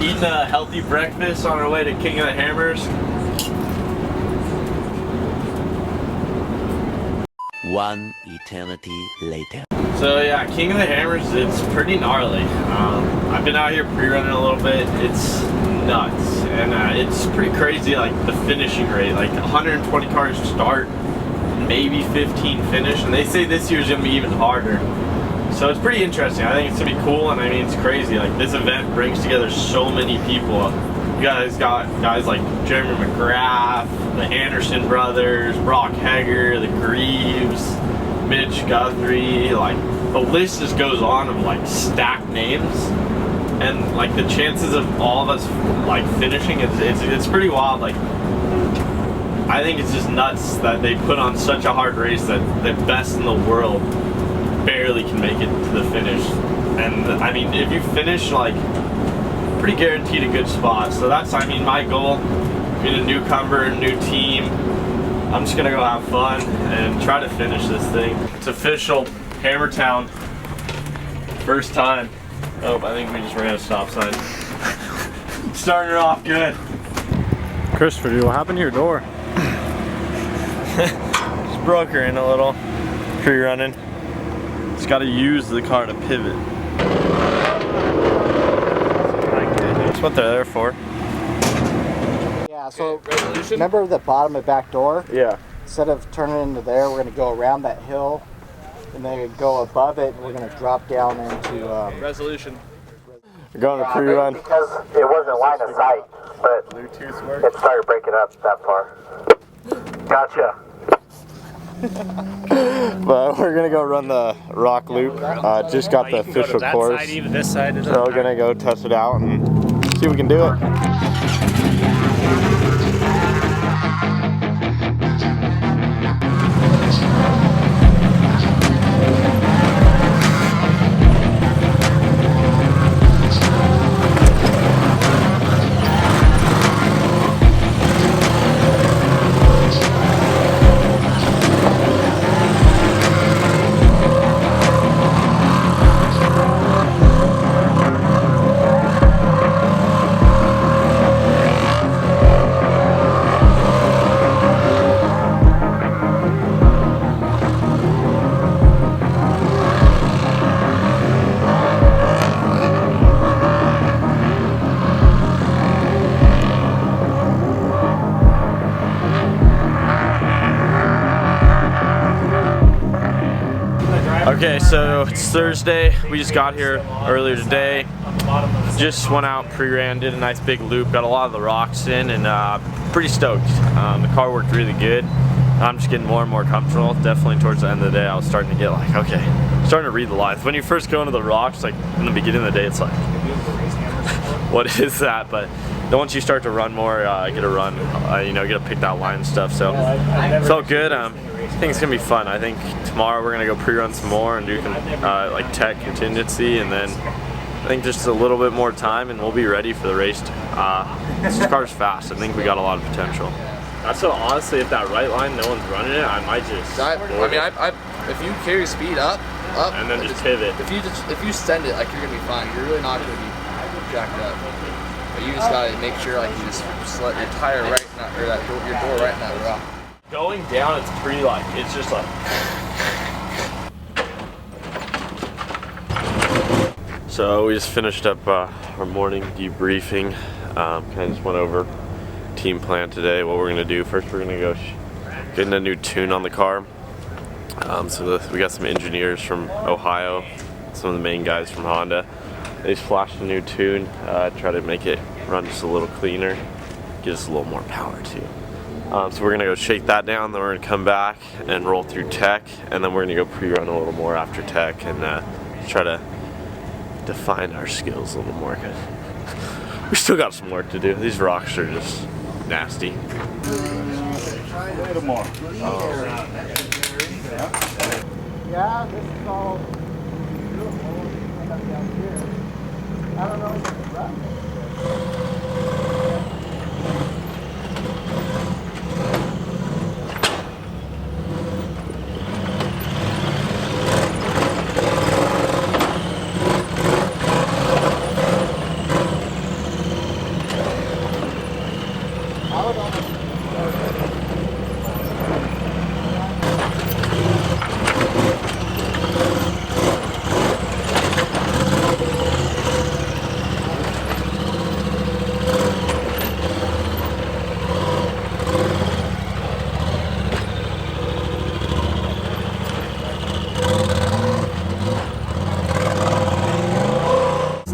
Eating a healthy breakfast on our way to King of the Hammers. One eternity later. So yeah, King of the Hammers, it's pretty gnarly. I've been out here pre-running a little bit. It's nuts, and it's pretty crazy, like the finishing rate. Like 120 cars start, maybe 15 finish, and they say this year's gonna be even harder. So it's pretty interesting. I think it's gonna be cool, and I mean, it's crazy. Like, this event brings together so many people. You guys got guys like Jeremy McGrath, the Anderson brothers, Brock Hager, the Greaves, Mitch Guthrie. Like, the list just goes on of like stacked names, and like the chances of all of us like finishing, it's pretty wild. Like, I think it's just nuts that they put on such a hard race that the best in the world barely can make it to the finish. And I mean, if you finish, like, pretty guaranteed a good spot. So that's, I mean, my goal. Being a newcomer, new team, I'm just gonna go have fun and try to finish this thing. It's official, Hammertown, first time. Oh, I think we just ran a stop sign. Starting it off good. Christopher, dude, what happened to your door? Just broke her in a little, pre-running. Just got to use the car to pivot. That's what they're there for. Yeah, so remember the bottom of back door? Yeah. Instead of turning into there, we're going to go around that hill and then go above it, and we're going to drop down into Resolution. We're going to pre-run. Because it wasn't line of sight, but it started breaking up that far. Gotcha. But we're gonna go run the rock loop. Just got the official course. So we're gonna go test it out and see if we can do it. Okay, so it's Thursday. We just got here earlier today. Just went out, pre-ran, did a nice big loop, got a lot of the rocks in, and pretty stoked. The car worked really good. I'm just getting more and more comfortable. Definitely towards the end of the day, I was starting to get like, okay, starting to read the lines. When you first go into the rocks, like in the beginning of the day, it's like, what is that? But then once you start to run more, get a run, you know, get to pick that line and stuff. So felt good. I think it's gonna be fun. I think tomorrow we're gonna go pre-run some more and do like tech contingency, and then I think just a little bit more time and we'll be ready for the race. This car's fast. I think we got a lot of potential. So honestly, if that right line, no one's running it, I might just. If you carry speed up, and then just pivot. If you send it, like, you're gonna be fine. You're really not gonna be jacked up. But you just gotta make sure, like, you just let your tire right in that, or your door right in that rock. Going down, it's pretty like, it's just like. So we just finished up our morning debriefing. Kind of just went over team plan today, what we're gonna do. First, we're gonna go getting a new tune on the car. So we got some engineers from Ohio, some of the main guys from Honda. They just flashed a new tune, try to make it run just a little cleaner, get us a little more power too. So we're gonna go shake that down, then we're gonna come back and roll through tech, and then we're gonna go pre-run a little more after tech and try to define our skills a little more. We still got some work to do. These rocks are just nasty. a little more. Yeah, this is all beautiful. Down here. I don't know if it's rough.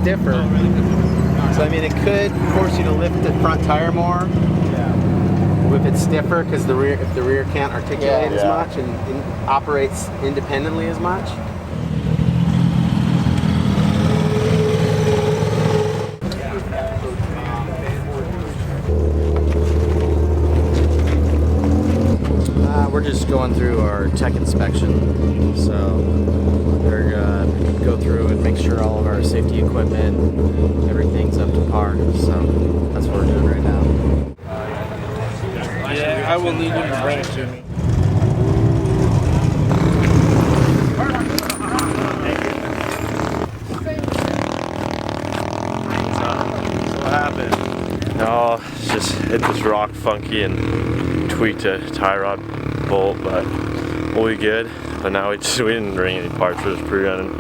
stiffer. So I mean, it could force you to lift the front tire more. Yeah. If it's stiffer, because if the rear can't articulate as much and operates independently as much. We're just going through our tech inspection, so we're gonna go through and make sure all of our safety equipment, everything's up to par. So that's what we're doing right now. Yeah, I will need you to bring it to me. What happened? No, just hit this rock funky and tweaked a tie rod bolt, but we'll be good. But now we didn't bring any parts for this pre-running.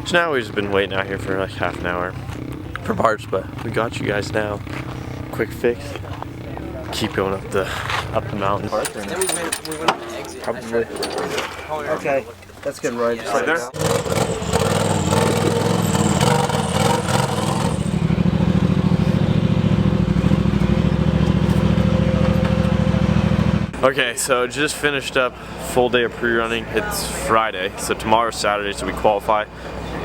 So now we've just been waiting out here for like half an hour for parts, but we got you guys now. Quick fix. Keep going up the mountain. Probably. Okay, that's good, Roy. Just Right there. Okay, so just finished up full day of pre-running. It's Friday, so tomorrow's Saturday, so we qualify.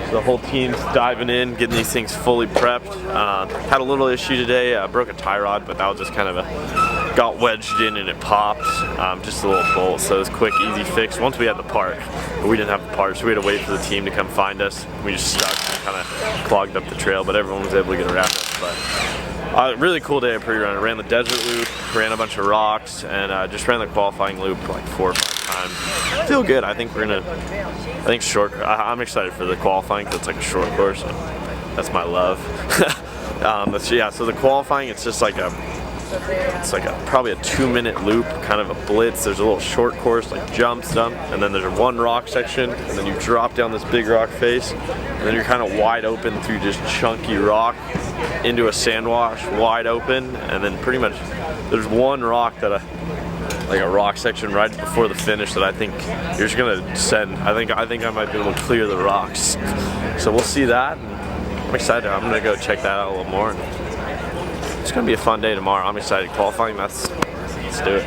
So the whole team's diving in, getting these things fully prepped. Had a little issue today. I broke a tie rod, but that was just kind of got wedged in and it popped. Just a little bolt, so it was a quick, easy fix once we had the part. But we didn't have the part, so we had to wait for the team to come find us. We just stuck and kind of clogged up the trail, but everyone was able to get around us. But really cool day of pre-run. I ran the desert loop, ran a bunch of rocks, and just ran the qualifying loop like 4 or 5 times. Feel good. I think we're gonna. I'm excited for the qualifying because it's like a short course. So that's my love. But yeah, so the qualifying, it's just like probably a 2-minute loop, kind of a blitz. There's a little short course, like jumps, and then there's one rock section, and then you drop down this big rock face, and then you're kind of wide open through just chunky rock into a sand wash, wide open, and then pretty much there's one rock like a rock section right before the finish that I think you're just gonna descend. I think I might be able to clear the rocks. So we'll see that. I'm excited. I'm gonna go check that out a little more. It's gonna be a fun day tomorrow. I'm excited. Qualifying, let's do it.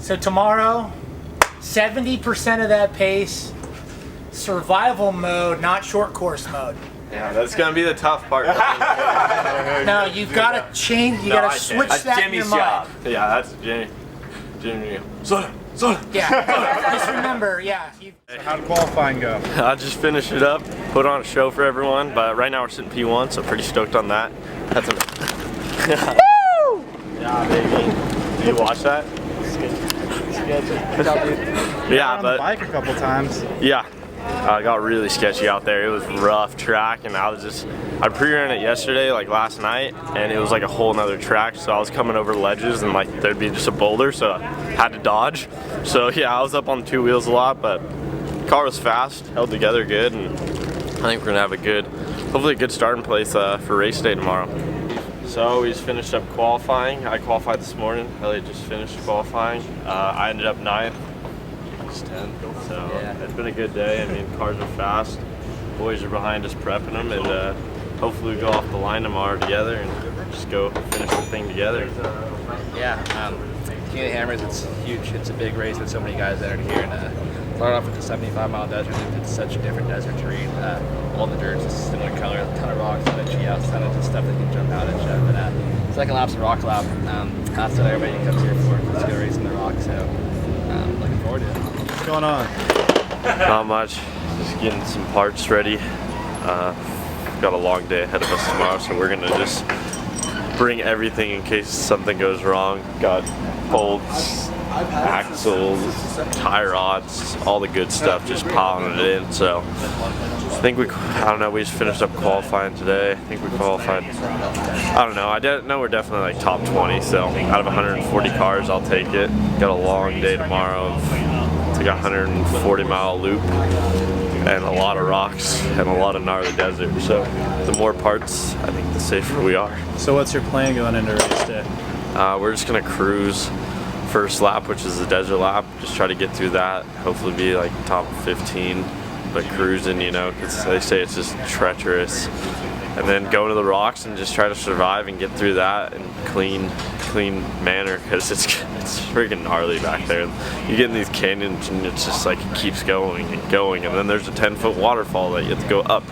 So tomorrow, 70% of that pace, survival mode, not short course mode. Yeah, that's gonna be the tough part. No, you've got to change. You got to switch that in your mind. Yeah, that's Jimmy. Yeah, just remember, How'd qualifying go? I just finished it up, put on a show for everyone, but right now we're sitting P1, so pretty stoked on that. That's Woo! Yeah, baby. Did you watch that? Yeah, on the bike a couple times. Yeah, I got really sketchy out there. It was rough track, and I pre-ran it yesterday, like last night, and it was like a whole nother track. So I was coming over ledges, and like there'd be just a boulder, so I had to dodge. So yeah, I was up on 2 wheels a lot, but the car was fast, held together good, and I think we're gonna have hopefully a good starting place for race day tomorrow. So we just finished up qualifying. I qualified this morning. Elliot just finished qualifying. I ended up 9th. 6:10. So Yeah. it's been a good day. I mean, cars are fast. Boys are behind us prepping them, and hopefully we go off the line tomorrow together and just go finish the thing together. Yeah, King of the Hammers, it's huge. It's a big race with so many guys that are here. And start off with the 75-mile desert. It's such a different desert terrain. All the dirt's a similar color, a ton of rocks, a ton of cheatouts, a ton of just stuff that can jump out at you. But second lap's a rock lap. That's what everybody comes here for. Let's go racing the rock. So looking forward to it. What's going on? Not much. Just getting some parts ready. Got a long day ahead of us tomorrow, so we're gonna just bring everything in case something goes wrong. Got bolts, axles, tie rods, all the good stuff, just piling it in. So I think we just finished up qualifying today. I think we qualified, I don't know, I know we're definitely like top 20, so out of 140 cars, I'll take it. Got a long day tomorrow. It's like a 140-mile loop and a lot of rocks and a lot of gnarly desert. So the more parts, I think the safer we are. So what's your plan going into race day? We're just gonna cruise first lap, which is the desert lap. Just try to get through that. Hopefully be like top 15, but cruising, you know, because they say it's just treacherous. And then go to the rocks and just try to survive and get through that in clean manner, because it's freaking gnarly back there. You get in these canyons and it's just like it keeps going and going, and then there's a 10-foot waterfall that you have to go up.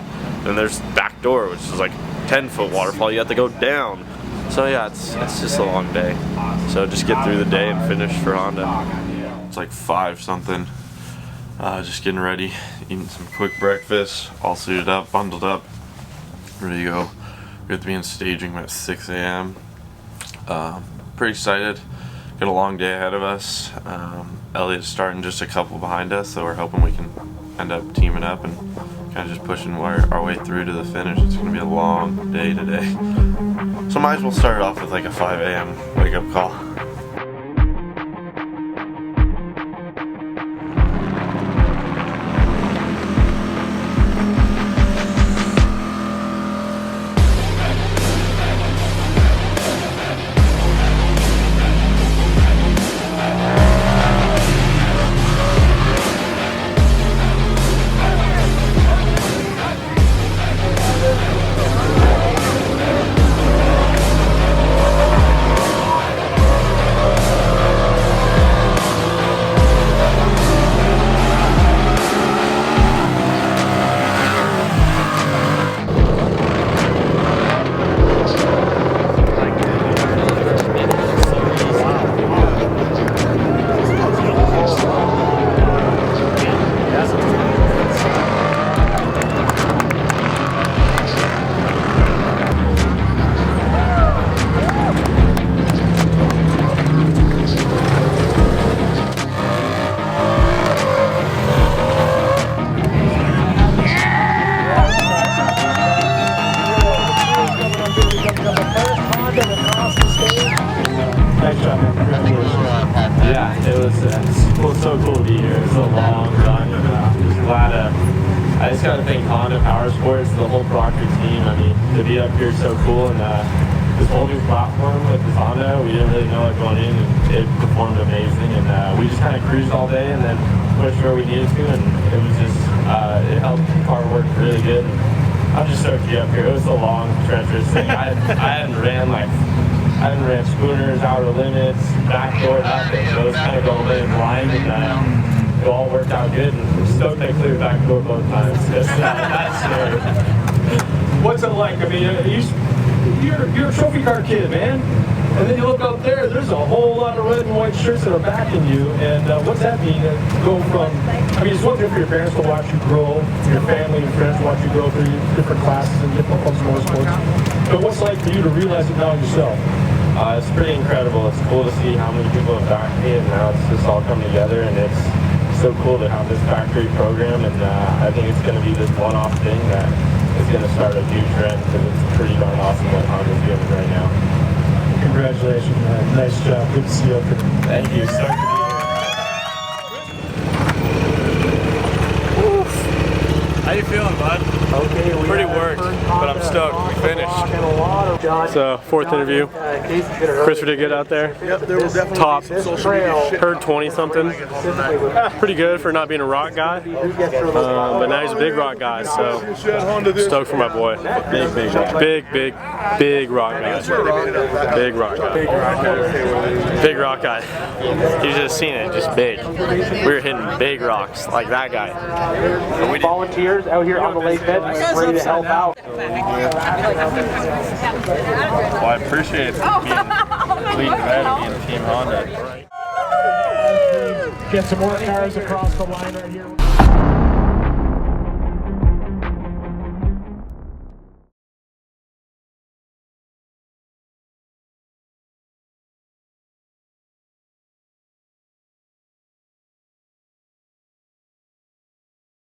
Then there's back door, which is like 10-foot waterfall you have to go down. So yeah, it's just a long day. So just get through the day and finish for Honda. It's like 5 something. Just getting ready, eating some quick breakfast, all suited up, bundled up, ready to go. We have to be in staging at 6 a.m. Pretty excited. Got a long day ahead of us. Elliot's starting just a couple behind us, so we're hoping we can end up teaming up and kind of just pushing our way through to the finish. It's going to be a long day today. So might as well start off with like a 5 a.m. wake up call. Yeah, it was so cool to be here. It was a long run, and I'm just glad. I just gotta thank Honda Power Sports, the whole Proctor team. I mean, to be up here is so cool, and this whole new platform with this Honda, we didn't really know it going in, and it performed amazing. And we just kind of cruised all day, and then pushed where we needed to, and it was just it helped the car work really good. And I'm just stoked to be up here. It was a long, treacherous thing. I hadn't ran spooners, outer limits, back door, nothing. So it was kind of going in blind, and it all worked out good. And I'm stoked I cleared back door both times. That's scary. What's it like? I mean, you're a trophy car kid, man. And then you look out there, there's a whole lot of red and white shirts that are backing you. And what's that mean? Go from, I mean, it's one thing for your parents to watch you grow, your family and friends to watch you grow through different classes and different motorsports. But what's it like for you to realize it now yourself? It's pretty incredible. It's cool to see how many people have backed me, and now it's just all come together, and it's so cool to have this factory program. And I think it's going to be this one-off thing that is going to start a new trend, because it's pretty darn awesome what Honda's doing right now. Congratulations, man. Nice job. Good to see you up here. Thank you. Stoked to be here. How you feeling, bud? Okay, Pretty worked, but I'm stoked. We finished. So, fourth interview. Christopher did good out there. Yep, there was definitely Top. some social media shit. Heard 20 something. Pretty good for not being a rock guy. But now he's a big rock guy, so stoked for my boy. Big rock guy. Big rock guy. Big rock guy. You just seen it, just big. We were hitting big rocks like that guy. And we Volunteers out here on the lake bed ready to help out. Well, I appreciate being leading red and being Team Honda. Get some more cars across the line right here.